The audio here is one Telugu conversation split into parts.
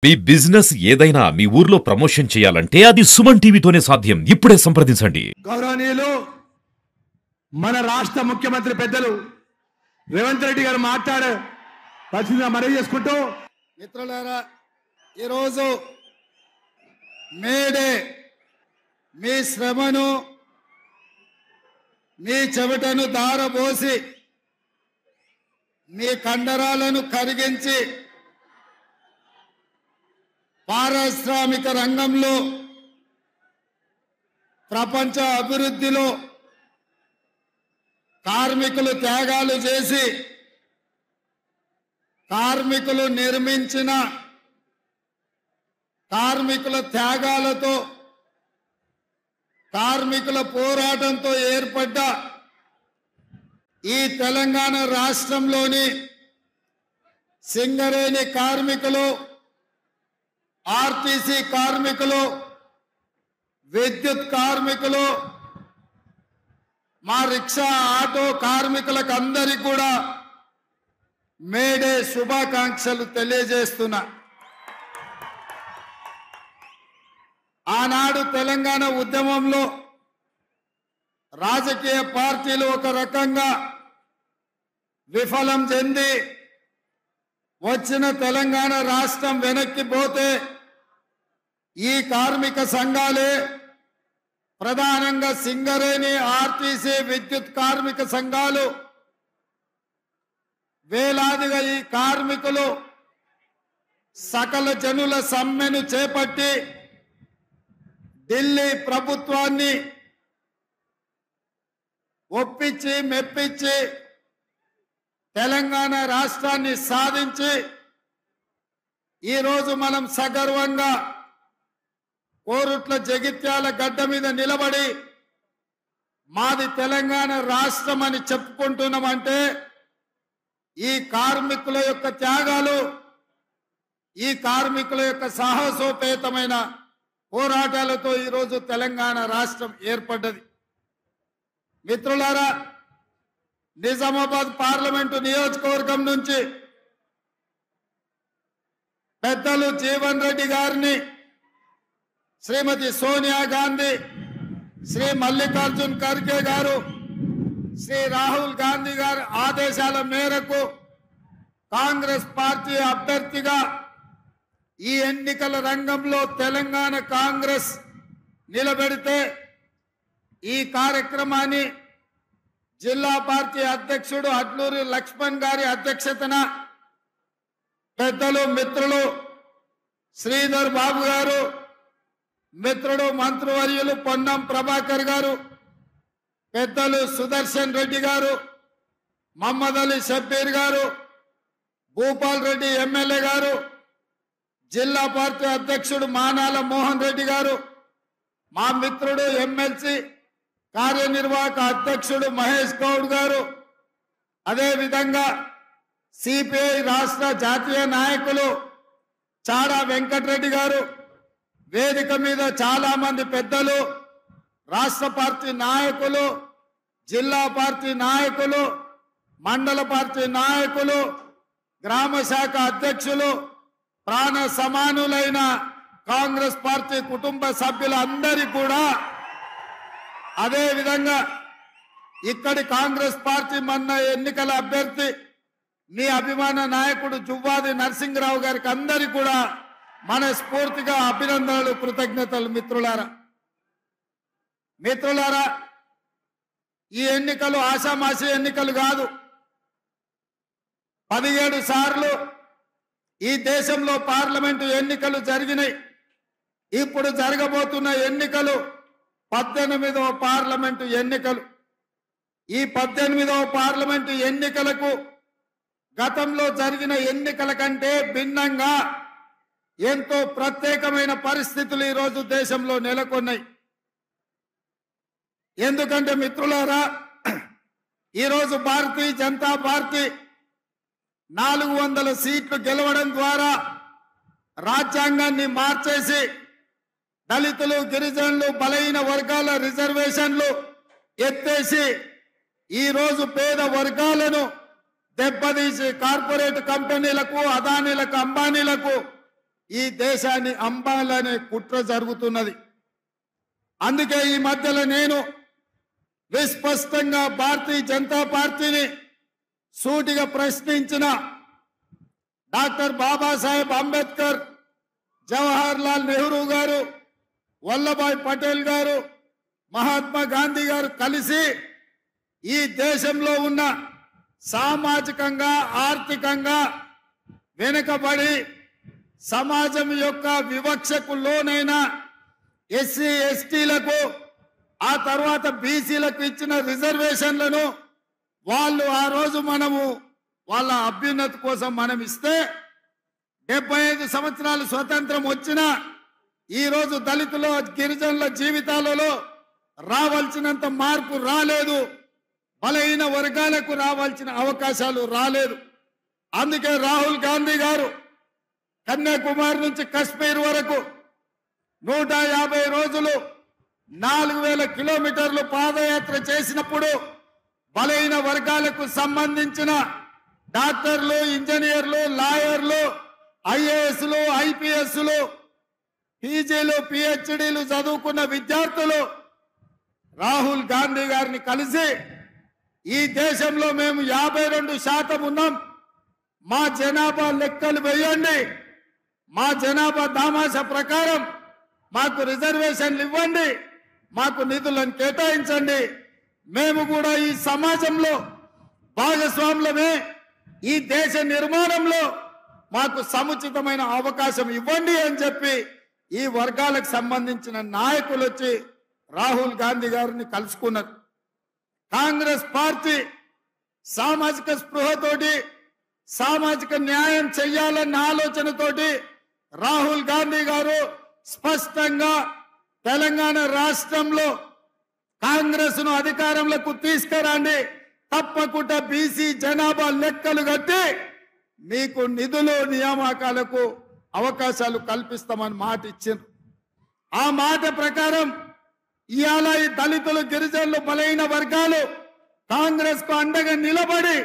మీ బిజినెస్ ఏదైనా మీ ఊర్లో ప్రమోషన్ చేయాలంటే అది సుమన్ టీవీతోనే సాధ్యం. ఇప్పుడే సంప్రదించండి. గౌరవనీయులు మన రాష్ట్ర ముఖ్యమంత్రి పెద్దలు రేవంత్ రెడ్డి గారు మాట్లాడే పరిస్థితిగా మనవి చేసుకుంటూ, మిత్రులారా, ఈరోజు మేడే మీ శ్రమను మీ చెమటను దారబోసి మీ కండరాలను కరిగించి పారిశ్రామిక రంగంలో ప్రపంచ అభివృద్ధిలో కార్మికులు త్యాగాలు చేసి కార్మికులు నిర్మించిన కార్మికుల త్యాగాలతో కార్మికుల పోరాటంతో ఏర్పడ్డ ఈ తెలంగాణ రాష్ట్రంలోని సింగరేణి కార్మికులు, ఆర్టీసీ కార్మికులు, విద్యుత్ కార్మికులు, మా రిక్షా ఆటో కార్మికులకు అందరికీ కూడా మేడే శుభాకాంక్షలు తెలియజేస్తున్నా. ఆనాడు తెలంగాణ ఉద్యమంలో రాజకీయ పార్టీలు ఒక రకంగా విఫలం చెంది వచ్చిన తెలంగాణ రాష్ట్రం వెనక్కి పోతే ఈ కార్మిక సంఘాలే, ప్రధానంగా సింగరేణి, ఆర్టీసీ, విద్యుత్ కార్మిక సంఘాలు వేలాదిగా ఈ కార్మికులు సకల జనుల సమ్మెను చేపట్టి ఢిల్లీ ప్రభుత్వాన్ని ఒప్పించి మెప్పించి తెలంగాణ రాష్ట్రాన్ని సాధించి ఈరోజు మనం సగర్వంగా కోరుట్ల జగిత్యాల గడ్డ మీద నిలబడి మాది తెలంగాణ రాష్ట్రం అని చెప్పుకుంటున్నామంటే ఈ కార్మికుల యొక్క త్యాగాలు, ఈ కార్మికుల యొక్క సాహసోపేతమైన పోరాటాలతో ఈరోజు తెలంగాణ రాష్ట్రం ఏర్పడ్డది. మిత్రులారా, నిజామాబాద్ పార్లమెంటు నియోజకవర్గం నుంచి పెద్దలు జీవన్ రెడ్డి గారిని, శ్రీమతి సోనియా గాంధీ, శ్రీ మల్లికార్జున్ ఖర్గే గారు, శ్రీ రాహుల్ గాంధీ గారి ఆదేశాల మేరకు కాంగ్రెస్ పార్టీ అభ్యర్థిగా ఈ ఎన్నికల రంగంలో తెలంగాణ కాంగ్రెస్ నిలబెడితే ఈ కార్యక్రమాన్ని జిల్లా పార్టీ అధ్యక్షుడు అడ్లూరి లక్ష్మణ్ గారి అధ్యక్షతన పెద్దలు మిత్రులు శ్రీధర్ బాబు గారు, మిత్రుడు మంత్రివర్యులు పొన్నం ప్రభాకర్ గారు, పెద్దలు సుదర్శన్ రెడ్డి గారు, మహమ్మద్ అలీ షబ్బీర్ గారు, భూపాల్ రెడ్డి ఎమ్మెల్యే గారు, జిల్లా పార్టీ అధ్యక్షుడు మానాల మోహన్ రెడ్డి గారు, మా మిత్రుడు ఎమ్మెల్సీ కార్యనిర్వాహక అధ్యక్షుడు మహేష్ గౌడ్ గారు, అదేవిధంగా సిపిఐ రాష్ట్ర జాతీయ నాయకులు చాడా వెంకటరెడ్డి గారు, వేదిక మీద చాలా మంది పెద్దలు, రాష్ట్ర పార్టీ నాయకులు, జిల్లా పార్టీ నాయకులు, మండల పార్టీ నాయకులు, గ్రామ శాఖ అధ్యక్షులు, ప్రాణ సమానులైన కాంగ్రెస్ పార్టీ కుటుంబ సభ్యులందరి కూడా, అదే విధంగా ఇక్కడి కాంగ్రెస్ పార్టీ మొన్న ఎన్నికల అభ్యర్థి మీ అభిమాన నాయకుడు జువ్వాది నరసింహరావు గారికి అందరికీ కూడా మనస్ఫూర్తిగా అభినందనలు, కృతజ్ఞతలు. మిత్రులారా, ఈ ఎన్నికలు ఆషామాషి ఎన్నికలు కాదు. 17 సార్లు ఈ దేశంలో పార్లమెంటు ఎన్నికలు జరిగినాయి. ఇప్పుడు జరగబోతున్న ఎన్నికలు 18వ పార్లమెంటు ఎన్నికలు. ఈ 18వ పార్లమెంటు ఎన్నికలకు గతంలో జరిగిన ఎన్నికల కంటే భిన్నంగా ఎంతో ప్రత్యేకమైన పరిస్థితులు ఈరోజు దేశంలో నెలకొన్నాయి. ఎందుకంటే మిత్రులారా, ఈరోజు భారతీయ జనతా పార్టీ 400 సీట్లు గెలవడం ద్వారా రాజ్యాంగాన్ని మార్చేసి దళితులు, గిరిజనులు, బలహీన వర్గాల రిజర్వేషన్లు ఎత్తేసి ఈరోజు పేద వర్గాలను దెబ్బతీసి కార్పొరేట్ కంపెనీలకు, అదానీలకు, అంబానీలకు ఈ దేశాన్ని అంబాలనే కుట్ర జరుగుతున్నది. అందుకే ఈ మధ్యలో నేను విస్పష్టంగా భారతీయ జనతా పార్టీని సూటిగా ప్రశ్నించిన డాక్టర్ బాబాసాహెబ్ అంబేద్కర్, జవహర్ లాల్ నెహ్రూ గారు, వల్లభాయ్ పటేల్ గారు, మహాత్మా గాంధీ గారు కలిసి ఈ దేశంలో ఉన్న సామాజికంగా ఆర్థికంగా వెనుకబడి సమాజం యొక్క వివక్షకు లోనైన ఎస్సీ ఎస్టీలకు ఆ తర్వాత బీసీలకు ఇచ్చిన రిజర్వేషన్లను వాళ్ళు ఆ రోజు మనము వాళ్ళ అభ్యున్నతి కోసం మనం ఇస్తే 75 సంవత్సరాలు స్వతంత్రం వచ్చినా ఈరోజు దళితుల గిరిజనుల జీవితాలలో రావాల్సినంత మార్పు రాలేదు. బలహీన వర్గాలకు రావాల్సిన అవకాశాలు రాలేదు. అందుకే రాహుల్ గాంధీ గారు కన్యాకుమారి నుంచి కశ్మీర్ వరకు 150 రోజులు 4000 కిలోమీటర్లు పాదయాత్ర చేసినప్పుడు బలహీన వర్గాలకు సంబంధించిన డాక్టర్లు, ఇంజనీర్లు, లాయర్లు, ఐఏఎస్లు, ఐపీఎస్లు, పీజీలు, పిహెచ్డీలు చదువుకున్న విద్యార్థులు రాహుల్ గాంధీ గారిని కలిసి ఈ దేశంలో మేము 52% ఉన్నాం, మా జనాభా లెక్కలు వేయండి, మా జనాభా దామాషా ప్రకారం మాకు రిజర్వేషన్లు ఇవ్వండి, మాకు నిధులను కేటాయించండి, మేము కూడా ఈ సమాజంలో భాగస్వాములమే, ఈ దేశ నిర్మాణంలో మాకు సముచితమైన అవకాశం ఇవ్వండి అని చెప్పి ఈ వర్గాలకు సంబంధించిన నాయకులు వచ్చి రాహుల్ గాంధీ గారిని కలుసుకున్నారు. కాంగ్రెస్ పార్టీ సామాజిక స్పృహతోటి సామాజిక న్యాయం చెయ్యాలన్న ఆలోచనతోటి రాహుల్ గాంధీ గారు స్పష్టంగా తెలంగాణ రాష్ట్రంలో కాంగ్రెస్ ను అధికారంలోకి తీసుకురండి, తప్పకుండా బీసీ జనాభా లెక్కలు కట్టి మీకు నిధులు నియామకాలకు అవకాశాలు కల్పిస్తామని మాట ఇచ్చారు. ఆ మాట ప్రకారం ఇవాళ ఈ దళితులు, గిరిజనులు, బలహీన వర్గాలు కాంగ్రెస్ కు అండగా నిలబడి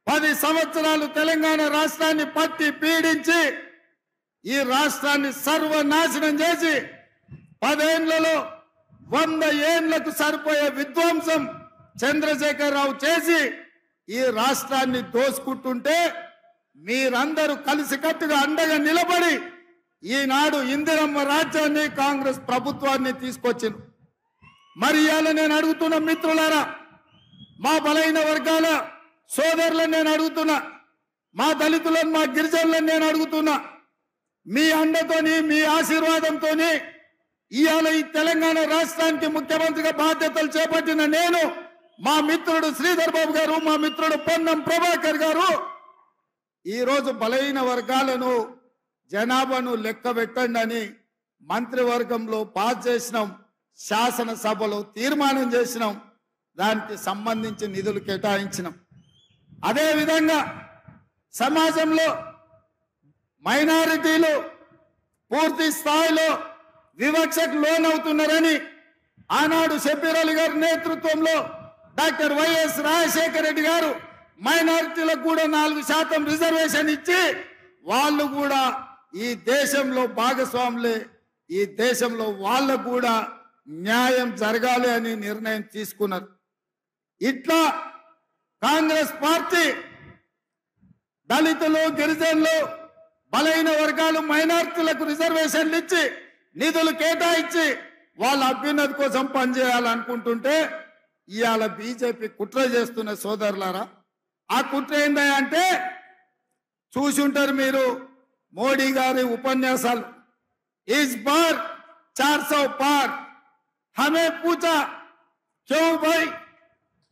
10 సంవత్సరాలు తెలంగాణ రాష్ట్రాన్ని పట్టి పీడించి ఈ రాష్ట్రాన్ని సర్వనాశనం చేసి 10 ఏళ్లలో 100 ఏళ్లకు సరిపోయే విధ్వంసం చంద్రశేఖరరావు చేసి ఈ రాష్ట్రాన్ని దోసుకుంటుంటే మీరందరూ కలిసికట్టుగా అండగా నిలబడి ఈనాడు ఇందిరమ్మ రాజ్యాన్ని, కాంగ్రెస్ ప్రభుత్వాన్ని తీసుకొచ్చింది. మరి ఇవాళ నేను అడుగుతున్న మిత్రులారా, మా బలహీన వర్గాల సోదరులను నేను అడుగుతున్నా, మా దళితులను, మా గిరిజనులను నేను అడుగుతున్నా, మీ అండతోని, మీ ఆశీర్వాదంతోని ఇవాళ ఈ తెలంగాణ రాష్ట్రానికి ముఖ్యమంత్రిగా బాధ్యతలు చేపట్టిన నేను, మా మిత్రుడు శ్రీధర్ బాబు గారు, మా మిత్రుడు పొన్నం ప్రభాకర్ గారు ఈరోజు బలహీన వర్గాలను జనాభాను లెక్క పెట్టండి అని మంత్రివర్గంలో పాస్ చేసినాం, శాసనసభలో తీర్మానం చేసినాం, దానికి సంబంధించి నిధులు కేటాయించినాం. అదేవిధంగా సమాజంలో మైనారిటీలు పూర్తి స్థాయిలో వివక్షకు లోనవుతున్నారని ఆనాడు షబ్బీర్ అలీ గారి నేతృత్వంలో డాక్టర్ వైఎస్ రాజశేఖర రెడ్డి గారు మైనారిటీలకు కూడా 4% రిజర్వేషన్ ఇచ్చి వాళ్ళు కూడా ఈ దేశంలో భాగస్వాములే, ఈ దేశంలో వాళ్ళకు కూడా న్యాయం జరగాలి అని నిర్ణయం తీసుకున్నారు. ఇట్లా కాంగ్రెస్ పార్టీ దళితులు, గిరిజనులు, బలహీన వర్గాలు, మైనారిటీలకు రిజర్వేషన్లు ఇచ్చి నిధులు కేటాయించి వాళ్ళ అభ్యున్నతి కోసం పనిచేయాలనుకుంటుంటే ఇవాళ బీజేపీ కుట్ర చేస్తున్న సోదరులారా, ఆ కుట్ర ఏంటంటే చూసి ఉంటారు మీరు మోడీ గారి ఉపన్యాసాలు. इस बार 400 पार, हमें पूछा क्यों भाई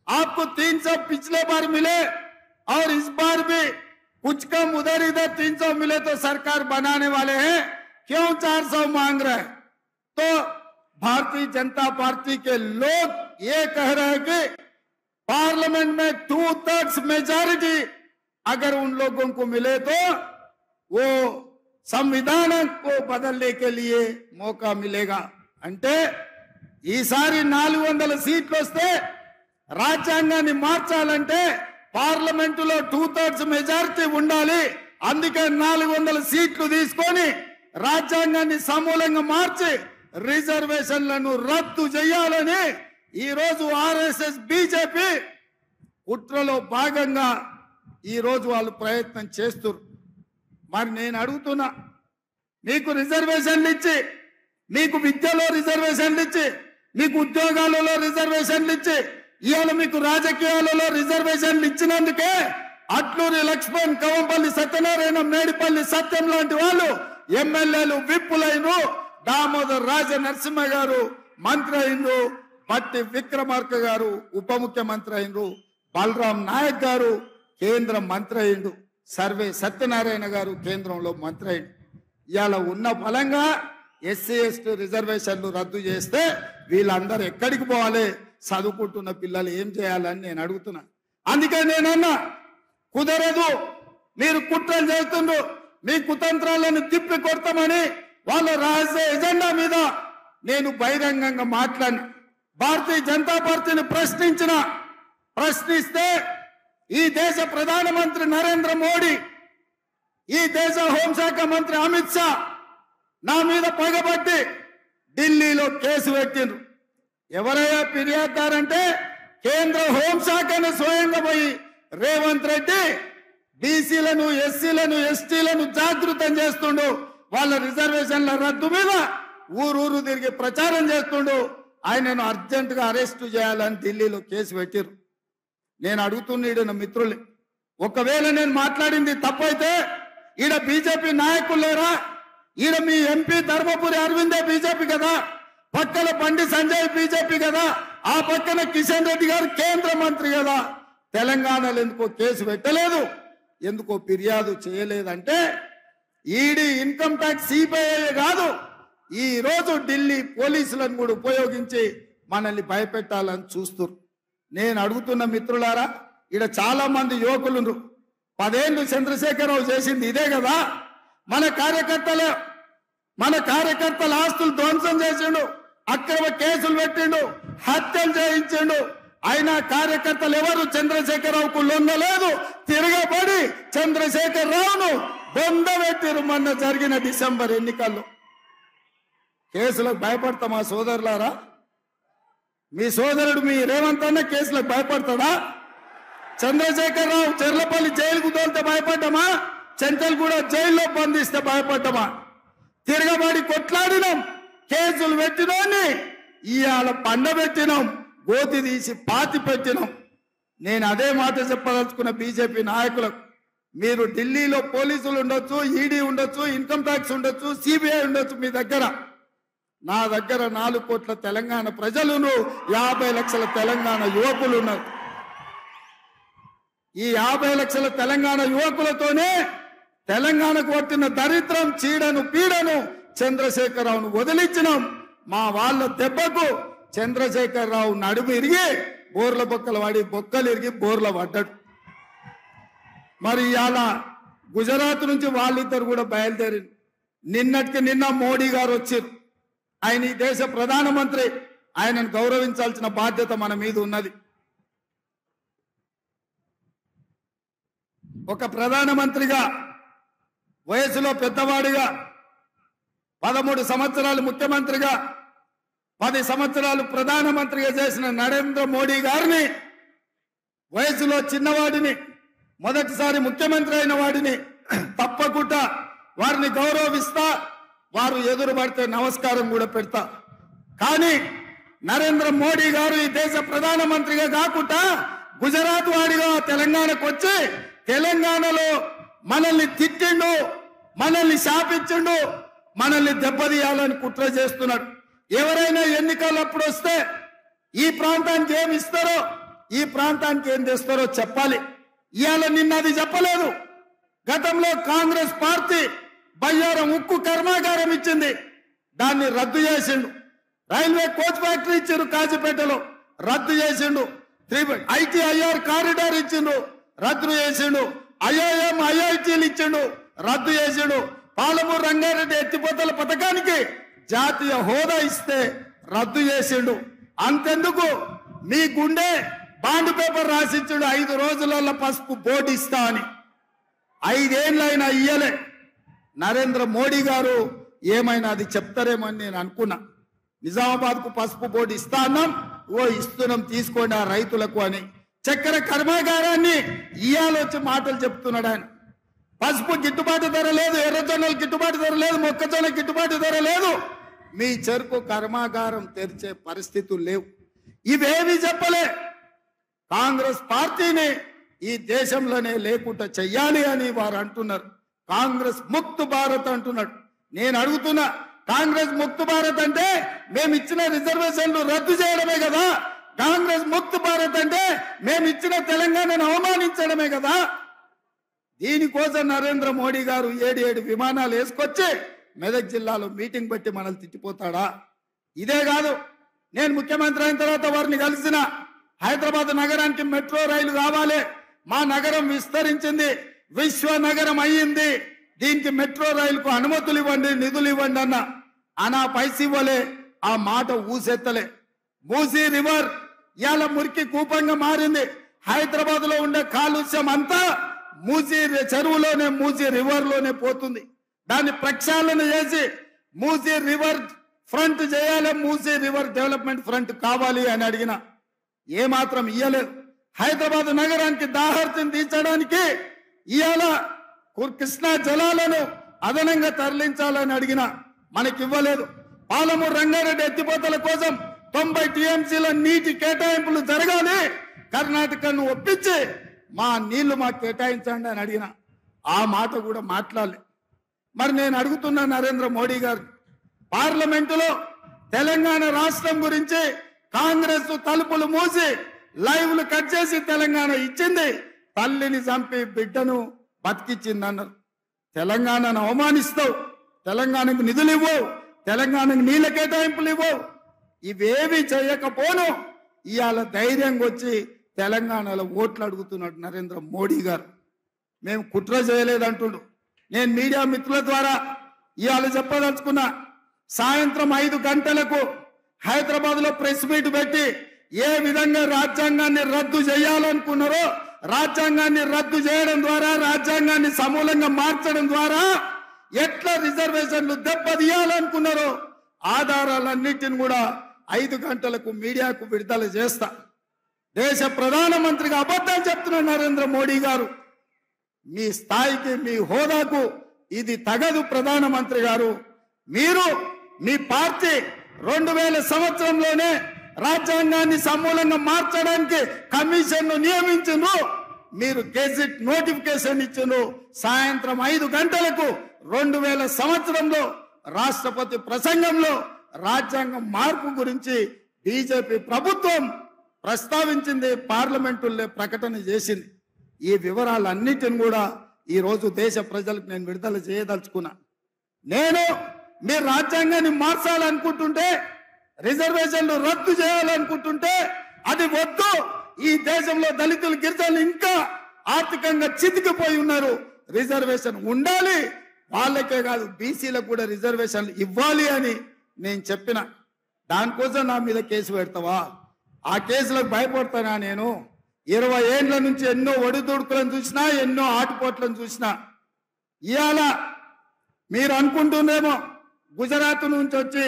आपको 300 पिछले बार मिले और इस बार भी कुछ कम उधर इधर 300 मिले तो सरकार बनाने वाले हैं, क्यों 400 मांग रहे हैं? तो भारतीय जनता पार्टी के लोग ये कह रहे हैं कि पार्लियामेंट में 2/3 मेजॉरिटी अगर उन लोगों को मिले तो वो संविधान को बदलने के लिए मौका मिलेगा. అంటే ఈసారి 400 సీట్లు వస్తే రాజ్యాంగాన్ని మార్చాలంటే పార్లమెంటులో 2/3 మెజారిటీ ఉండాలి. అందుకే 400 సీట్లు తీసుకొని రాజ్యాంగాన్ని సమూలంగా మార్చి రిజర్వేషన్లను రద్దు చేయాలని ఈరోజు ఆర్ఎస్ఎస్ బీజేపీ కుట్రలో భాగంగా ఈరోజు వాళ్ళు ప్రయత్నం చేస్తున్నారు. మరి నేను అడుగుతున్నా, మీకు రిజర్వేషన్లు ఇచ్చి, మీకు విద్యలో రిజర్వేషన్లు ఇచ్చి, మీకు ఉద్యోగాలలో రిజర్వేషన్లు ఇచ్చి, ఇవాళ మీకు రాజకీయాలలో రిజర్వేషన్లు ఇచ్చినందుకే అట్లూరి లక్ష్మణ్, కవంపల్లి సత్యనారాయణ, మేడిపల్లి సత్యం లాంటి వాళ్ళు ఎమ్మెల్యేలు విప్పులైనరు. దామోదర్ రాజ నరసింహ గారు మంత్రి అయినరు, పట్టి విక్రమార్క గారు ఉప ముఖ్యమంత్రి అయినరు, బలరాం నాయక్ గారు కేంద్ర మంత్రి అయిండు, సర్వే సత్యనారాయణ గారు కేంద్రంలో మంత్రి అయిండు. ఇవాళ ఉన్న బలంగా ఎస్సీ ఎస్టీ రిజర్వేషన్లు రద్దు చేస్తే వీళ్ళందరూ ఎక్కడికి పోవాలి? చదువుకుంటున్న పిల్లలు ఏం చేయాలని నేను అడుగుతున్నా. అందుకే నేనన్నా, కుదరదు, మీరు కుట్రలు చేస్తుండ్రు, మీ కుతంత్రాలను తిప్పి కొడతామని వాళ్ళ రాజకీయ ఎజెండా మీద నేను బహిరంగంగా మాట్లాడిన. భారతీయ జనతా పార్టీని ప్రశ్నిస్తే ఈ దేశ ప్రధానమంత్రి నరేంద్ర మోడీ, ఈ దేశ హోంశాఖ మంత్రి అమిత్ షా నా మీద పగబట్టి ఢిల్లీలో కేసు పెట్టిండ్రు. ఎవరయ్యా ఫిర్యాదుదారంటే కేంద్ర హోంశాఖను స్వయంగా పోయి రేవంత్ రెడ్డి బీసీలను, ఎస్సీలను, ఎస్టీలను జాగృతం చేస్తుండు, వాళ్ళ రిజర్వేషన్ల రద్దు మీద ఊరూరు తిరిగి ప్రచారం చేస్తుండు. ఆయనను అర్జెంటుగా అరెస్టు చేయాలని ఢిల్లీలో కేసు పెట్టిరు. నేను అడుగుతున్నాడు నా మిత్రులు, ఒకవేళ నేను మాట్లాడింది తప్పైతే ఈడ బీజేపీ నాయకులు లేరా? ఈడ మీ ఎంపీ ధర్మపురి అరవిందే బీజేపీ కదా, పక్కన బండి సంజయ్ బీజేపీ కదా, ఆ పక్కన కిషన్ రెడ్డి గారు కేంద్ర మంత్రి కదా. తెలంగాణలో ఎందుకో కేసు పెట్టలేదు, ఎందుకో ఫిర్యాదు చేయలేదంటే ఈడీ, ఇన్కమ్ ట్యాక్స్, సిబిఐ కాదు, ఈ రోజు ఢిల్లీ పోలీసులను కూడా ఉపయోగించి మనల్ని భయపెట్టాలని చూస్తున్నారు. నేను అడుగుతున్న మిత్రులారా, ఇక్కడ చాలా మంది యువకులు 10 ఏళ్ళు చంద్రశేఖరరావు చేసింది ఇదే కదా. మన కార్యకర్తల ఆస్తులు ధ్వంసం చేసిండు, అక్రమ కేసులు పెట్టిండు, హత్యలు చేయించిండు. అయినా కార్యకర్తలు ఎవరు చంద్రశేఖరరావుకు లొంగలేదు, తిరగబడి చంద్రశేఖరరావును బొందబెట్టిరు. మొన్న జరిగిన డిసెంబర్ ఎన్నికల్లో కేసులకు భయపడతామా సోదరులారా? మీ సోదరుడు మీ రేవంత్ అన్న కేసులకు భయపడతాడా? చంద్రశేఖరరావు చెర్లపల్లి జైలుకు తోలితే భయపడ్డామా? చెంచల్గూడ జైల్లో బంధిస్తే భయపడ్డామా? తిరగబడి కొట్లాడినాం, కేసులు పెట్టినోని ఇవాళ పండబెట్టినాం, గోతి తీసి పాతి పెట్టినాం. నేను అదే మాట చెప్పదలుచుకున్న బీజేపీ నాయకులకు, మీరు ఢిల్లీలో పోలీసులు ఉండొచ్చు, ఈడీ ఉండొచ్చు, ఇన్కమ్ ట్యాక్స్ ఉండొచ్చు, సిబిఐ ఉండొచ్చు మీ దగ్గర. నా దగ్గర 4 కోట్ల తెలంగాణ ప్రజలను, 50 లక్షల తెలంగాణ యువకులు ఉన్నారు. ఈ 50 లక్షల తెలంగాణ యువకులతోనే తెలంగాణకు పట్టిన దరిద్రం, చీడను, పీడను చంద్రశేఖరరావును వదిలించినాం. మా వాళ్ళ దెబ్బకు చంద్రశేఖరరావు నడుము ఇరిగి బోర్ల బొక్కలు వాడి, బొక్కలు ఇరిగి బోర్ల పడ్డాడు. మరి ఇవాళ గుజరాత్ నుంచి వాళ్ళిద్దరు కూడా బయలుదేరి నిన్నటికి నిన్న మోడీ గారు వచ్చారు. ఆయన ఈ దేశ ప్రధానమంత్రి, ఆయనను గౌరవించాల్సిన బాధ్యత మన మీద ఉన్నది. ఒక ప్రధానమంత్రిగా, వయసులో పెద్దవాడిగా, 13 సంవత్సరాలు ముఖ్యమంత్రిగా, 10 సంవత్సరాలు ప్రధానమంత్రిగా చేసిన నరేంద్ర మోడీ గారిని, వయసులో చిన్నవాడిని, మొదటిసారి ముఖ్యమంత్రి అయిన వాడిని తప్పకుండా వారిని గౌరవిస్తా, వారు ఎదురు పడితే నమస్కారం కూడా పెడతా. కానీ నరేంద్ర మోడీ గారు ఈ దేశ ప్రధానమంత్రిగా కాకుండా గుజరాత్ వాడిగా తెలంగాణకు వచ్చి తెలంగాణలో మనల్ని తిట్టిండు, మనల్ని శాపించిండు, మనల్ని దెబ్బతీయాలని కుట్ర చేస్తున్నాడు. ఎవరైనా ఎన్నికలు అప్పుడు వస్తే ఈ ప్రాంతానికి ఏమి ఇస్తారో, ఈ ప్రాంతానికి ఏం తెస్తారో చెప్పాలి. ఇవాళ నిన్న అది చెప్పలేదు. గతంలో కాంగ్రెస్ పార్టీ బయ్యారం ఉక్కు కర్మాగారం ఇచ్చింది, దాన్ని రద్దు చేసిండు. రైల్వే కోచ్ ఫ్యాక్టరీ ఇచ్చిండు కాజీపేటలో, రద్దు చేసిండు. ఐటీఐఆర్ కారిడార్ ఇచ్చిండు, రద్దు చేసిండు. ఐఐఎం ఐఐటీలు ఇచ్చిండు, రద్దు చేసిండు. పాలమూరు రంగారెడ్డి ఎత్తిపోతల పథకానికి జాతీయ హోదా ఇస్తే రద్దు చేసిండు. అంతెందుకు, మీ గుండె బాండ్ పేపర్ రాసిచ్చిండు, 5 రోజులలో పసుపు బోర్డు ఇస్తా అని. 5 ఏళ్ళైనా ఇయ్యలే. నరేంద్ర మోడీ గారు ఏమైనా అది చెప్తారేమని నేను అనుకున్నా. నిజామాబాద్కు పసుపు బోర్డు ఇస్తా అన్నాం, ఇస్తున్నాం తీసుకోండి ఆ రైతులకు అని. చక్కెర కర్మాగారాన్ని ఇయ్యాలొచ్చి మాటలు చెప్తున్నాడు ఆయన. పసుపు గిట్టుబాటు ధర లేదు, ఎర్రజొన్నలు గిట్టుబాటు ధర లేదు, మొక్కజొన్న గిట్టుబాటు ధర లేదు. మీ చెరుకు కర్మాగారం తెరిచే పరిస్థితులు లేవు. ఇవేవి చెప్పలే. కాంగ్రెస్ పార్టీని ఈ దేశంలోనే లేకుండా చెయ్యాలి అని వారు అంటున్నారు. కాంగ్రెస్ ముక్త్ భారత్ అంటున్నాడు. నేను అడుగుతున్నా, కాంగ్రెస్ ముక్త్ భారత్ అంటే మేము ఇచ్చిన రిజర్వేషన్లు రద్దు చేయడమే కదా? కాంగ్రెస్ ముక్త్ భారత్ అంటే మేము ఇచ్చిన తెలంగాణను అవమానించడమే కదా? దీనికోసం నరేంద్ర మోడీ గారు 7 విమానాలు వేసుకొచ్చి మెదక్ జిల్లాలో మీటింగ్ పెట్టి మనల్ని తిట్టిపోతాడా? ఇదే కాదు, నేను ముఖ్యమంత్రి అయిన తర్వాత వారిని కలిసిన. హైదరాబాద్ నగరానికి మెట్రో రైలు కావాలి, మా నగరం విస్తరించింది, విశ్వ నగరం అయ్యింది, దీనికి మెట్రో రైలుకు అనుమతులు ఇవ్వండి, నిధులు ఇవ్వండి అన్న పైసి ఇవ్వలే, ఆ మాట ఊసెత్తలే. మూసీ రివర్ ఇవాళ మురికి కూపంగా మారింది. హైదరాబాద్ లో ఉండే కాలుష్యం అంతా మూసీ చెరువులోనే, మూసీ రివర్ లోనే పోతుంది. దాన్ని ప్రక్షాళన చేసి మూసీ రివర్ ఫ్రంట్ చేయాలి, మూసీ రివర్ డెవలప్మెంట్ ఫ్రంట్ కావాలి అని అడిగిన. ఏమాత్రం ఇయ్యలేదు. హైదరాబాద్ నగరానికి దాహార్తిని తీర్చడానికి ఇవాళ కృష్ణా జలాలను అదనంగా తరలించాలని అడిగిన, మనకి ఇవ్వలేదు. పాలమూరు రంగారెడ్డి ఎత్తిపోతల కోసం 90 టీఎంసీల నీటి కేటాయింపులు జరగాలి, కర్ణాటకను ఒప్పించి మా నీళ్లు మాకు కేటాయించండి అని అడిగిన. ఆ మాట కూడా మాట్లాడలే. మరి నేను అడుగుతున్నా నరేంద్ర మోడీ గారు, పార్లమెంటులో తెలంగాణ రాష్ట్రం గురించి కాంగ్రెస్ తలుపులు మూసి లైవ్లు కట్ చేసి తెలంగాణ ఇచ్చింది, తల్లిని చంపి బిడ్డను బతికిచ్చింది అన్నారు. తెలంగాణను అవమానిస్తావు, తెలంగాణకు నిధులు ఇవ్వవు, తెలంగాణకు నీళ్ళ కేటాయింపులు ఇవ్వవు. ఇవేవి చేయకపోను ఇవాళ ధైర్యంగా వచ్చి తెలంగాణలో ఓట్లు అడుగుతున్నాడు నరేంద్ర మోడీ గారు. మేము కుట్ర చేయలేదంటుండు. నేను మీడియా మిత్రుల ద్వారా ఇవాళ చెప్పదలుచుకున్నా, సాయంత్రం 5 గంటలకు హైదరాబాద్ లో ప్రెస్ మీట్ పెట్టి ఏ విధంగా రాజ్యాంగాన్ని రద్దు చేయాలనుకున్నారో, రాజ్యాంగాన్ని రద్దు చేయడం ద్వారా, రాజ్యాంగాన్ని సమూలంగా మార్చడం ద్వారా ఎట్లా రిజర్వేషన్లు దెబ్బతీయాలనుకున్నారో ఆధారాలన్నిటిని కూడా 5 గంటలకు మీడియాకు విడుదల చేస్తా. దేశ ప్రధానమంత్రిగా అబద్ధాలు చెప్తున్న నరేంద్ర మోడీ గారు, మీ స్థాయికి, మీ హోదాకు ఇది తగదు. ప్రధానమంత్రి గారు, మీరు మీ పార్టీ 2000 సంవత్సరంలోనే రాజ్యాంగాన్ని సమూలంగా మార్చడానికి కమిషన్ నియమించును, మీరు గెజిట్ నోటిఫికేషన్ ఇచ్చును. సాయంత్రం 5 గంటలకు 2000 సంవత్సరంలో రాష్ట్రపతి ప్రసంగంలో రాజ్యాంగం మార్పు గురించి బీజేపీ ప్రభుత్వం ప్రస్తావించింది, పార్లమెంటులో ప్రకటన చేసింది. ఈ వివరాలన్నిటిని కూడా ఈ రోజు దేశ ప్రజలకు నేను విడుదల చేయదలుచుకున్నా. నేను మీరు రాజ్యాంగాన్ని మార్చాలనుకుంటుంటే, రిజర్వేషన్లు రద్దు చేయాలనుకుంటుంటే అది వద్దు. ఈ దేశంలో దళితులు, గిరిజనులు ఇంకా ఆర్థికంగా చితికిపోయి ఉన్నారు. రిజర్వేషన్ ఉండాలి, వాళ్ళకే కాదు బీసీలకు కూడా రిజర్వేషన్లు ఇవ్వాలి అని నేను చెప్పిన. దానికోసం నా మీద కేసు పెడతావా? ఆ కేసులకు భయపడతానా? నేను 20 ఏళ్ల నుంచి ఎన్నో ఒడిదుడుకులను చూసినా, ఎన్నో ఆటుపోట్లను చూసినా. ఇవాళ మీరు అనుకుంటుందేమో గుజరాత్ నుంచి వచ్చి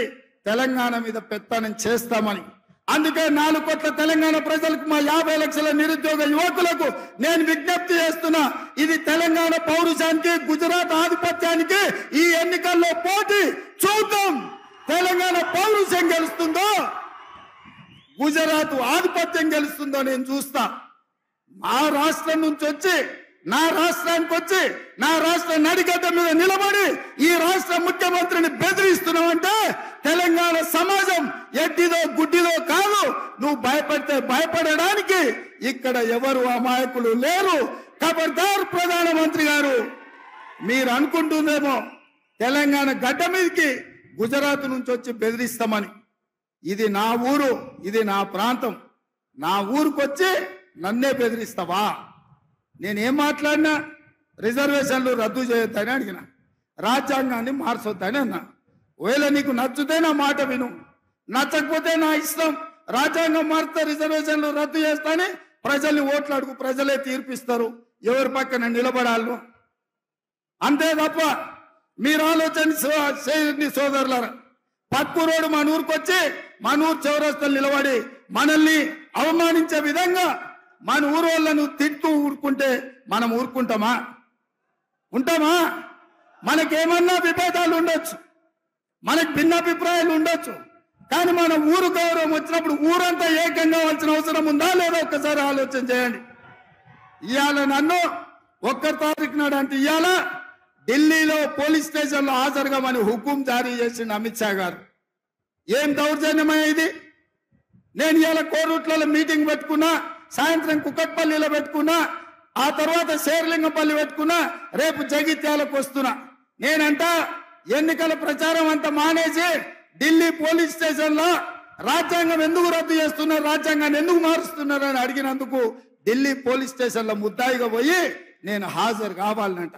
తెలంగాణ మీద పెత్తనం చేస్తామని. అందుకే 4 కోట్ల తెలంగాణ ప్రజలకు, మా 50 లక్షల నిరుద్యోగ యువకులకు నేను విజ్ఞప్తి చేస్తున్నా, ఇది తెలంగాణ పౌరుషానికి, గుజరాత్ ఆధిపత్యానికి ఈ ఎన్నికల్లో పోటీ. చూద్దాం తెలంగాణ పౌరుషం గెలుస్తుందో, గుజరాత్ ఆధిపత్యం గెలుస్తుందో నేను చూస్తా. మా రాష్ట్రం నుంచి వచ్చి, నా రాష్ట్రానికి వచ్చి, నా రాష్ట్ర నడిగడ్డ మీద నిలబడి ఈ రాష్ట్ర ముఖ్యమంత్రిని బెదిరిస్తున్నావంటే తెలంగాణ సమాజం ఎడ్డిదో గుడ్డిదో కాదు. నువ్వు భయపడితే భయపడడానికి ఇక్కడ ఎవరు అమాయకులు లేరు. ఖబర్దార్ ప్రధానమంత్రి గారు, మీరు అనుకుంటుందేమో తెలంగాణ గడ్డ మీదకి గుజరాత్ నుంచి వచ్చి బెదిరిస్తామని. ఇది నా ఊరు, ఇది నా ప్రాంతం. నా ఊరుకొచ్చి నన్నే బెదిరిస్తావా? నేనేం మాట్లాడినా రిజర్వేషన్లు రద్దు చేయొద్దని అడిగిన, రాజ్యాంగాన్ని మార్చొద్దని అన్నా. ఒకవేళ నీకు నచ్చితే నా మాట విను, నచ్చకపోతే నా ఇష్టం. రాజ్యాంగం మారితే రిజర్వేషన్లు రద్దు చేస్తానే ప్రజల్ని ఓట్లు అడుగు, ప్రజలే తీర్పిస్తారు ఎవరి పక్కన నిలబడాలను. అంతే తప్ప మీరు ఆలోచన చేయండి సోదరులారా. పక్కూరోడు మన ఊరికి వచ్చి మన ఊరు చౌరస్తలు నిలబడి మనల్ని అవమానించే విధంగా మన ఊరు వాళ్ళను తిట్టుతూ ఊరుకుంటే మనం ఊరుకుంటామా? ఉంటామా? మనకేమన్నా విభేదాలు ఉండొచ్చు, మనకు భిన్నాభిప్రాయాలు ఉండొచ్చు, కానీ మన ఊరు గౌరవం వచ్చినప్పుడు ఊరంతా ఏకంగా కావాల్సిన అవసరం ఉందా లేదా ఒక్కసారి ఆలోచన చేయండి. ఇవాళ నన్ను 1 తారీఖు నాడు అంటే ఇవాళ ఢిల్లీలో పోలీస్ స్టేషన్లో హాజరుగామని హుకుం జారీ చేసిండు అమిత్ షా గారు. ఏం దౌర్జన్యమయ్యా ఇది? నేను ఇవాళ కోరుట్లలో మీటింగ్ పెట్టుకున్నా, సాయంత్రం కుక్కట్పల్లిలో పెట్టుకున్నా, ఆ తర్వాత శేర్లింగపల్లి పెట్టుకున్నా, రేపు జగిత్యాలకు వస్తున్నా. నేనంట ఎన్నికల ప్రచారం అంతా మానేసి ఢిల్లీ పోలీస్ స్టేషన్ లో రాజ్యాంగం ఎందుకు రద్దు చేస్తున్నారు, రాజ్యాంగాన్ని ఎందుకు మారుస్తున్నారు అని అడిగినందుకు ఢిల్లీ పోలీస్ స్టేషన్ లో ముద్దాయిగా పోయి నేను హాజరు కావాలనంట.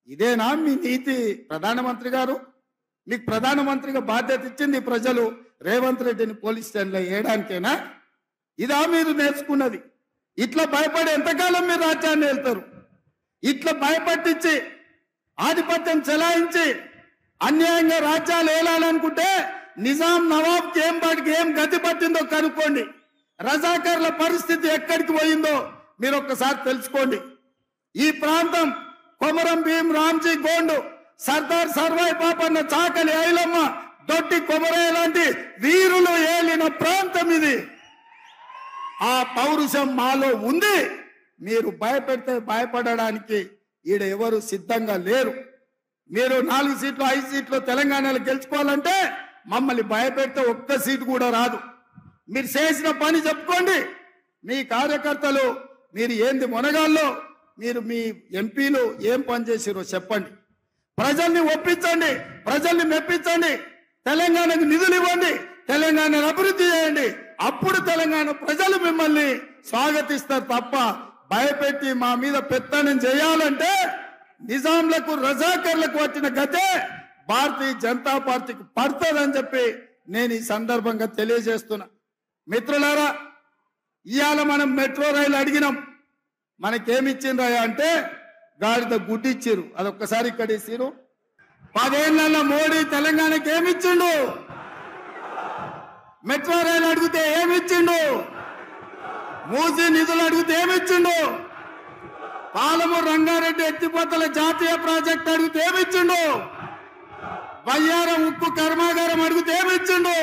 ఇదేనా మీ నీతి? ప్రధానమంత్రి గారు, మీకు ప్రధానమంత్రిగా బాధ్యత ఇచ్చింది ప్రజలు రేవంత్ రెడ్డిని పోలీస్ స్టేషన్లో వేయడానికేనా? ఇదా మీరు నేర్చుకున్నది? ఇట్లా భయపడి ఎంతకాలం మీరు రాజ్యాన్ని వెళ్తారు? ఇట్లా భయపట్టించి ఆధిపత్యం చెలాయించి అన్యాయంగా రాజ్యాలు ఏలాలనుకుంటే నిజాం నవాబ్కి ఏం గతి పట్టిందో కనుక్కోండి. రజాకర్ల పరిస్థితి ఎక్కడికి పోయిందో మీరు ఒక్కసారి తెలుసుకోండి. ఈ ప్రాంతం కొమరం భీం రామ్జీ గోండు, సర్దార్ సర్వాయి పాపన్న, చాకలి ఐలమ్మ, దొడ్డి కొమరయ్య లాంటి వీరులు ఏలిన ప్రాంతం ఇది. ఆ పౌరుషం మాలో ఉంది. మీరు భయపెడితే భయపడడానికి ఈడ ఎవరు సిద్ధంగా లేరు. మీరు 4 సీట్లు 5 సీట్లు తెలంగాణలో గెలుచుకోవాలంటే మమ్మల్ని భయపెడితే ఒక్క సీటు కూడా రాదు. మీరు చేసిన పని చెప్పుకోండి. మీ కార్యకర్తలు మీరు ఏంది మొనగాల్లో, మీరు మీ ఎంపీలు ఏం పని చేసిరో చెప్పండి. ప్రజల్ని ఒప్పించండి, ప్రజల్ని మెప్పించండి, తెలంగాణకు నిధులు ఇవ్వండి, తెలంగాణను అభివృద్ధి చేయండి. అప్పుడు తెలంగాణ ప్రజలు మిమ్మల్ని స్వాగతిస్తారు తప్ప భయపెట్టి మా మీద పెత్తనం చేయాలంటే నిజాంలకు రజాకర్లకు వచ్చిన గతే భారతీయ జనతా పార్టీకి పడుతుందని చెప్పి నేను ఈ సందర్భంగా తెలియజేస్తున్నా. మిత్రులారా, ఇవాళ మనం మెట్రో రైలు అడిగినాం, మనకేమిచ్చిండ్రా అంటే గాడిద గుడ్డి ఇచ్చిరు. అదొక్కసారి ఇక్కడ ఇచ్చిరు. 10 ఏళ్ల మోడీ తెలంగాణకి ఏమిచ్చిండు? మెట్రో రైలు అడిగితే ఏమిచ్చిండు? మూసీ నిధులు అడిగితే ఏమిచ్చిండు? పాలమూరు రంగారెడ్డి ఎత్తిపోతల జాతీయ ప్రాజెక్ట్ అడిగితే ఏమిచ్చిండు? బయ్యారం ఉక్కు కర్మాగారం అడిగితే ఏమిచ్చిండు?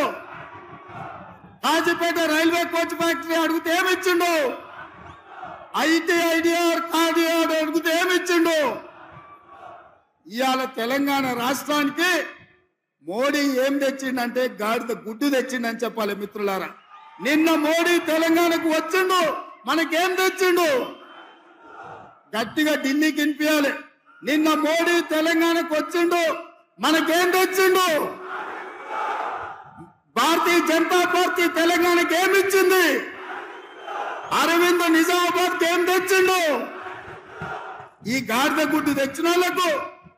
కాజీపేట రైల్వే కోచ్ ఫ్యాక్టరీ అడిగితే ఏమిచ్చిండు? ఐటీఐడిఆర్ కార్డిఆర్ అడిగితే ఏమిచ్చిండు? ఇవాళ తెలంగాణ రాష్ట్రానికి మోడీ ఏం తెచ్చిండంటే గాడిద గుడ్డు తెచ్చిండని చెప్పాలి. మిత్రులారా, నిన్న మోడీ తెలంగాణకు వచ్చిండు, మనకేం తెచ్చిండు? గట్టిగా ఢిల్లీకి వినిపించాలి. నిన్న మోడీ తెలంగాణకు వచ్చిండు, మనకేం తెచ్చిండు? భారతీయ జనతా పార్టీ తెలంగాణకి ఏమిచ్చింది? అరవింద్ నిజామాబాద్ ఏం తెచ్చిండు? ఈ గాడిద గుడ్డు తెచ్చిన వాళ్లకు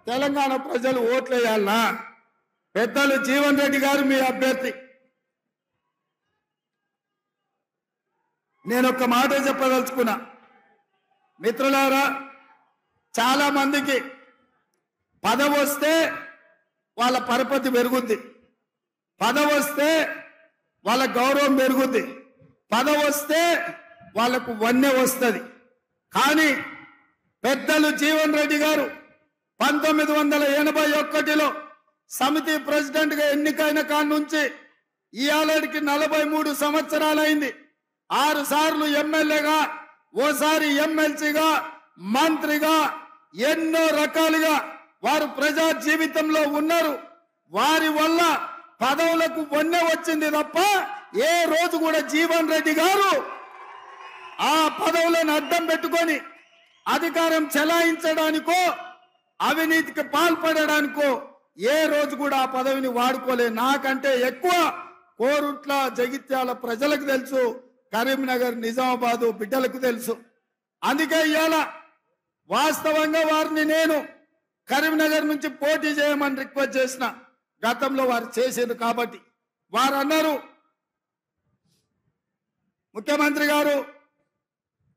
తెలంగాణ ప్రజలు ఓట్లేయాలనా? పెద్దలు జీవన్ రెడ్డి గారు మీ అభ్యర్థి. నేను ఒక మాట చెప్పదలుచుకున్నా. మిత్రులారా, చాలా మందికి పదవి వస్తే వాళ్ళ పరపతి పెరుగుద్ది, పదవి వస్తే వాళ్ళ గౌరవం పెరుగుద్ది, పదవి వస్తే వాళ్ళకు వన్నె వస్తుంది. కానీ పెద్దలు జీవన్ రెడ్డి గారు 1981లో సమితి ప్రెసిడెంట్ గా ఎన్నికైన కాడి నుంచి ఇవాళకి 43 సంవత్సరాలైంది. 6 సార్లు ఎమ్మెల్యేగా, ఓసారి ఎమ్మెల్సీగా, మంత్రిగా, ఎన్నో రకాలుగా వారు ప్రజా జీవితంలో ఉన్నారు. వారి వల్ల పదవులకు వన్నె వచ్చింది తప్ప ఏ రోజు కూడా జీవన్ రెడ్డి గారు ఆ పదవులను అడ్డం పెట్టుకొని అధికారం చెలాయించడానికో అవినీతికి పాల్పడడానికో ఏ రోజు కూడా ఆ పదవిని వాడుకోలే. నాకంటే ఎక్కువ కోరుట్ల జగిత్యాల ప్రజలకు తెలుసు, కరీంనగర్ నిజామాబాదు బిడ్డలకు తెలుసు. అందుకే ఇవాళ వాస్తవంగా వారిని నేను కరీంనగర్ నుంచి పోటీ చేయమని రిక్వెస్ట్ చేసిన. గతంలో వారు చేశారు కాబట్టి వారు అన్నారు, ముఖ్యమంత్రి గారు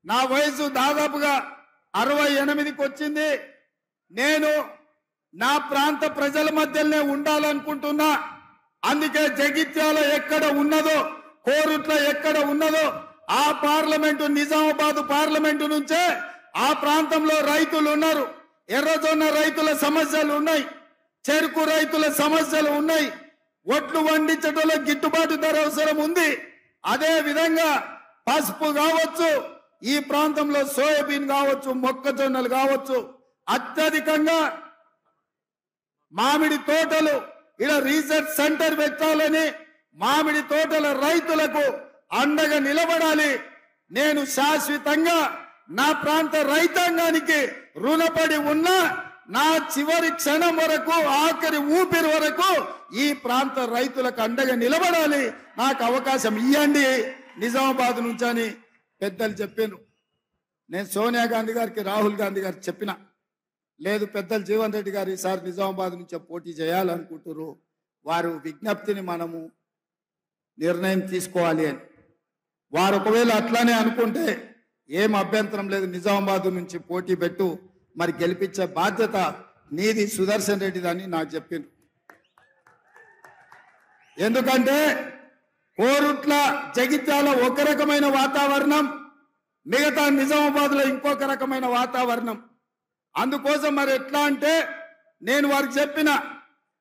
నా వయసు దాదాపుగా 68కి వచ్చింది, నేను నా ప్రాంత ప్రజల మధ్యనే ఉండాలనుకుంటున్నా. అందుకే జగిత్యాల ఎక్కడ ఉన్నదో, కోరుట్ల ఎక్కడ ఉన్నదో ఆ పార్లమెంటు, నిజామాబాద్ పార్లమెంటు నుంచే ఆ ప్రాంతంలో రైతులు ఉన్నారు. ఎర్రజొన్న రైతుల సమస్యలు ఉన్నాయి, చెరుకు రైతుల సమస్యలు ఉన్నాయి, ఒట్లు వండించడంలో గిట్టుబాటు ధర అవసరం ఉంది. అదే విధంగా పసుపు కావచ్చు, ఈ ప్రాంతంలో సోయాబీన్ కావచ్చు, మొక్కజొన్నలు కావచ్చు, అత్యధికంగా మామిడి తోటలు ఇలా రీసెర్చ్ సెంటర్ పెట్టాలని, మామిడి తోటల రైతులకు అండగా నిలబడాలి. నేను శాశ్వతంగా నా ప్రాంత రైతాంగానికి రుణపడి ఉన్నా. నా చివరి క్షణం వరకు, ఆఖరి ఊపిరి వరకు ఈ ప్రాంత రైతులకు అండగా నిలబడాలి. నాకు అవకాశం ఇవ్వండి నిజామాబాద్ నుంచి అని పెద్దలు చెప్పాను. నేను సోనియా గాంధీ గారికి, రాహుల్ గాంధీ గారికి చెప్పిన, లేదు పెద్దలు జీవన్ రెడ్డి గారు ఈసారి నిజామాబాద్ నుంచి పోటీ చేయాలనుకుంటున్నారు, వారు విజ్ఞప్తిని మనము నిర్ణయం తీసుకోవాలి అని. వారు ఒకవేళ అట్లానే అనుకుంటే ఏం అభ్యంతరం లేదు, నిజామాబాద్ నుంచి పోటీ పెట్టు, మరి గెలిపించే బాధ్యత నీది సుదర్శన్ రెడ్డిదని నాకు చెప్పింది. ఎందుకంటే కోరుట్ల, జగిత్యాల ఒక రకమైన వాతావరణం, మిగతా నిజామాబాద్ లో ఇంకొక రకమైన వాతావరణం. అందుకోసం మరి ఎట్లా అంటే నేను వారికి చెప్పిన,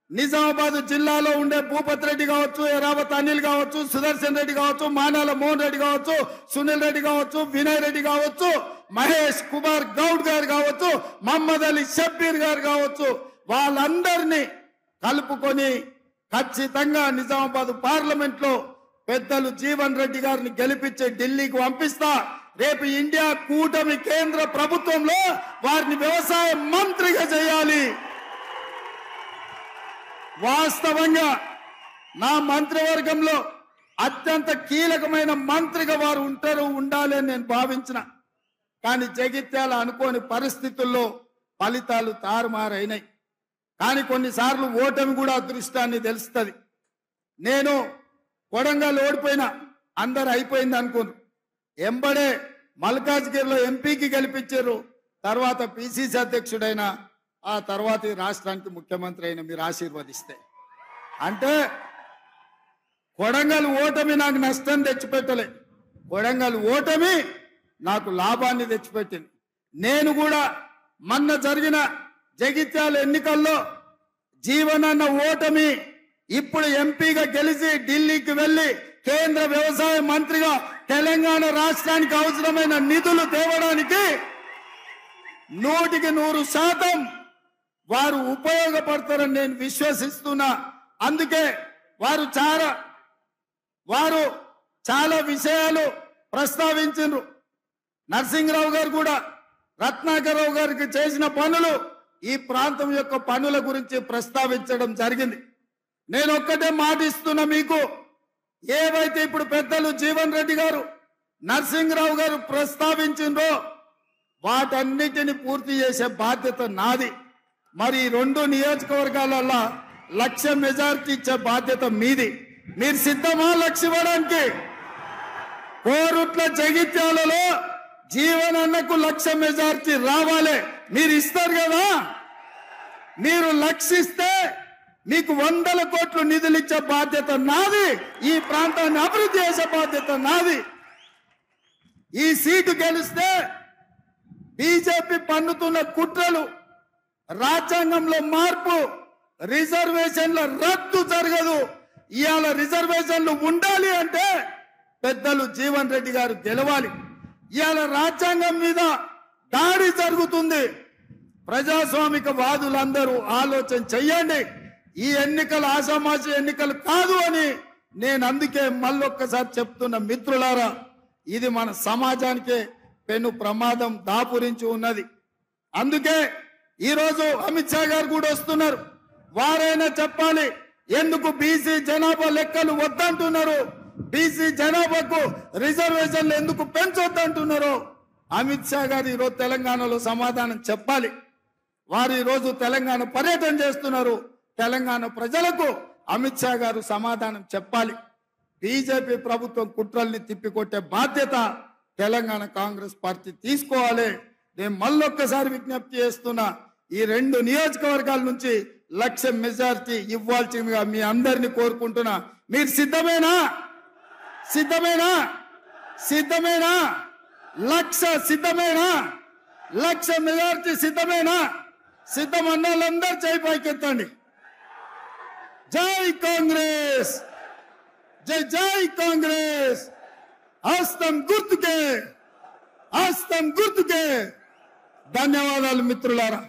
నిజామాబాద్ జిల్లాలో ఉండే భూపత్ రెడ్డి కావచ్చు, ఎరావత్ అనిల్ కావచ్చు, సుదర్శన్ రెడ్డి కావచ్చు, మానాల మోహన్ రెడ్డి కావచ్చు, సునీల్ రెడ్డి కావచ్చు, వినయ్ రెడ్డి కావచ్చు, మహేష్ కుమార్ గౌడ్ గారు కావచ్చు, మహమ్మద్ అలీ షబ్బీర్ గారు కావచ్చు, వాళ్ళందరినీ కలుపుకొని ఖచ్చితంగా నిజామాబాద్ పార్లమెంట్ లో పెద్దలు జీవన్ రెడ్డి గారిని గెలిపించి ఢిల్లీకి పంపిస్తా. రేపు ఇండియా కూటమి కేంద్ర ప్రభుత్వంలో వారిని వ్యవసాయ మంత్రిగా చేయాలి. వాస్తవంగా నా మంత్రివర్గంలో అత్యంత కీలకమైన మంత్రిగా వారు ఉండాలి అని నేను భావించిన. కానీ జగిత్యాల అనుకోని పరిస్థితుల్లో ఫలితాలు తారుమారైనాయి. కానీ కొన్నిసార్లు ఓటమి కూడా అదృష్టాన్ని తెలుస్తుంది. నేను కొడంగల్ ఓడిపోయినా, అందరు అయిపోయింది అనుకోను, ఎంబడే మల్కాజ్గిరిలో ఎంపీకి గెలిపించారు, తర్వాత పిసిసి అధ్యక్షుడైన, ఆ తర్వాత ఈ రాష్ట్రానికి ముఖ్యమంత్రి అయిన మీరు ఆశీర్వదిస్తే. అంటే కొడంగల్ ఓటమి నాకు నష్టం తెచ్చిపెట్టలే, కొడంగల్ ఓటమి నాకు లాభాన్ని తెచ్చిపెట్టింది. నేను కూడా మొన్న జరిగిన జగిత్యాల ఎన్నికల్లో జీవనన్న ఓటమి, ఇప్పుడు ఎంపీగా గెలిచి ఢిల్లీకి వెళ్లి కేంద్ర వ్యవసాయ మంత్రిగా తెలంగాణ రాష్ట్రానికి అవసరమైన నిధులు తేవడానికి 100% వారు ఉపయోగపడతారని నేను విశ్వసిస్తున్నా. అందుకే వారు చాలా విషయాలు ప్రస్తావించారు. నరసింహరావు గారు కూడా రత్నాకరరావు గారికి చేసిన పనులు, ఈ ప్రాంతం యొక్క పనుల గురించి ప్రస్తావించడం జరిగింది. నేను ఒక్కటే మాట ఇస్తున్నా మీకు, ఏవైతే ఇప్పుడు పెద్దలు జీవన్ రెడ్డి గారు, నరసింహరావు గారు ప్రస్తావించిందో వాటన్నిటిని పూర్తి చేసే బాధ్యత నాది. మరి 2 నియోజకవర్గాలలో 1,00,000 మెజార్టీ ఇచ్చే బాధ్యత మీది. మీరు సిద్ధమా లక్ష ఇవ్వడానికి? కోరుట్ల, జగిత్యాలలో జీవనన్నకు 1,00,000 మెజార్టీ రావాలి. మీరు ఇస్తారు కదా? మీరు లక్షిస్తే మీకు 100 కోట్లు నిధులు ఇచ్చే బాధ్యత నాది. ఈ ప్రాంతాన్ని అభివృద్ధి చేసే బాధ్యత నాది. ఈ సీటు గెలిస్తే బీజేపీ పన్నుతున్న కుట్రలు, రాజ్యాంగంలో మార్పు, రిజర్వేషన్ల రద్దు జరగదు. ఇవాళ రిజర్వేషన్లు ఉండాలి అంటే పెద్దలు జీవన్ రెడ్డి గారు గెలవాలి. ఇవాళ రాజ్యాంగం మీద దాడి జరుగుతుంది. ప్రజాస్వామిక వాదులందరూ ఆలోచన చెయ్యండి. ఈ ఎన్నికలు ఆషామాషి ఎన్నికలు కాదు అని నేను అందుకే మళ్ళొక్కసారి చెప్తున్న మిత్రులారా, ఇది మన సమాజానికే పెను ప్రమాదం దాపురించి ఉన్నది. అందుకే ఈరోజు అమిత్ షా గారు కూడా వస్తున్నారు. వారైనా చెప్పాలి, ఎందుకు బీసీ జనాభా లెక్కలు వద్దంటున్నారు, బీసీ జనాభాకు రిజర్వేషన్లు ఎందుకు పెంచొద్దంటున్నారు. అమిత్ షా గారు ఈరోజు తెలంగాణలో సమాధానం చెప్పాలి. వారు ఈరోజు తెలంగాణ పర్యటన చేస్తున్నారు. తెలంగాణ ప్రజలకు అమిత్ షా గారు సమాధానం చెప్పాలి. బీజేపీ ప్రభుత్వం కుట్రల్ని తిప్పికొట్టే బాధ్యత తెలంగాణ కాంగ్రెస్ పార్టీ తీసుకోవాలి. నేను మళ్ళొక్కసారి విజ్ఞప్తి చేస్తున్నా, ఈ 2 నియోజకవర్గాల నుంచి 1,00,000 మెజారిటీ ఇవ్వాల్సిందిగా మీ అందరిని కోరుకుంటున్నా. మీరు సిద్ధమేనా? సిద్ధమేనా? సిద్ధమేనా? 1,00,000 సిద్ధమేనా? 1,00,000 మెజారిటీ సిద్ధమేనా? సిద్ధమన్న వాళ్ళందరూ చేయి పైకెత్తండి. జై కాంగ్రెస్, జై జై కాంగ్రెస్. హస్తం గుర్తుకే, హస్తం గుర్తుకే. ధన్యవాదాలు మిత్రులారా.